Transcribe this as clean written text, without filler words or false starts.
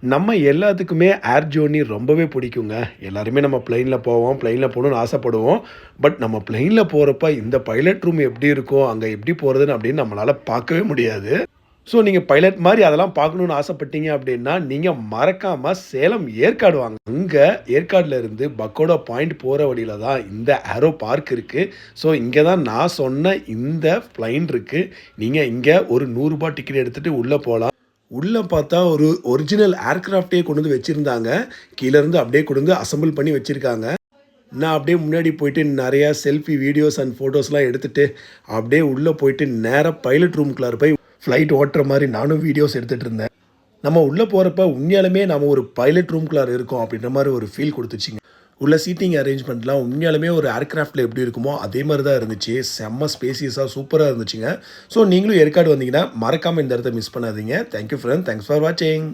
நம்ம எல்லாத்துக்குமே ஏர் ஜர்னி ரொம்பவே பிடிக்குங்க. எல்லாருமே நம்ம பிளெயின்ல போவோம். பிளெயின்ல போணும்னு ஆசைப்படுவோம். பட் நம்ம பிளெயின்ல போறப்ப இந்த பைலட் ரூம் எப்படி இருக்கும்? அங்க எப்படி போறதுன்னு அப்படின்னு நம்மளால பார்க்கவே முடியாது. ஸோ நீங்க பைலட் மாரி அதெல்லாம் பார்க்கணும்னு ஆசைப்பட்டீங்க அப்படின்னா, நீங்க மறக்காம சேலம் ஏற்காடு வாங்க. அங்க ஏற்காடுல இருந்து பக்கோடா பாயிண்ட் போற வழியில தான் இந்த ஏரோ பார்க் இருக்கு. ஸோ இங்க தான் நான் சொன்ன இந்த பிளைன் இருக்கு. நீங்க இங்க ஒரு ரூ. 100 டிக்கெட் எடுத்துட்டு உள்ள போலாம். உள்ள பார்த்தா ஒரு ஒரிஜினல் ஏர்கிராஃப்ட்டே கொண்டு வந்து வச்சிருந்தாங்க. கீழ இருந்து அப்படியே கொண்டு வந்து அசெம்பிள் பண்ணி வச்சிருக்காங்க. நான் அப்படியே முன்னாடி போயிட்டு நெறையா செல்ஃபி, வீடியோஸ் அண்ட் ஃபோட்டோஸ்லாம் எடுத்துட்டு, அப்படியே உள்ள போயிட்டு நேரா பைலட் ரூம்குள்ளார போய் ஃப்ளைட் ஓட்டுற மாரி நானும் வீடியோஸ் எடுத்துட்டு இருந்தேன். நம்ம உள்ள போறப்ப உண்மையாலுமே நாம ஒரு பைலட் ரூம்குள்ளார இருக்கோம் அப்படின்ற மாரி ஒரு ஃபீல் குடுத்துச்சுங்க. உள்ள சீட்டிங் அரேஞ்ச்மெண்ட்லாம் உண்மையாலுமே ஒரு ஏர்கிராஃப்ட்ல எப்படி இருக்குமோ, அதே மாரி தான் இருந்துச்சு. செம்ம ஸ்பேசியஸா சூப்பரா இருந்துச்சுங்க. ஸோ நீங்களும் ஏற்காடு வந்தீங்கன்னா, மறக்காம இந்த இடத்த மிஸ் பண்ணாதீங்க. Thank you friend. Thanks for வாட்சிங்.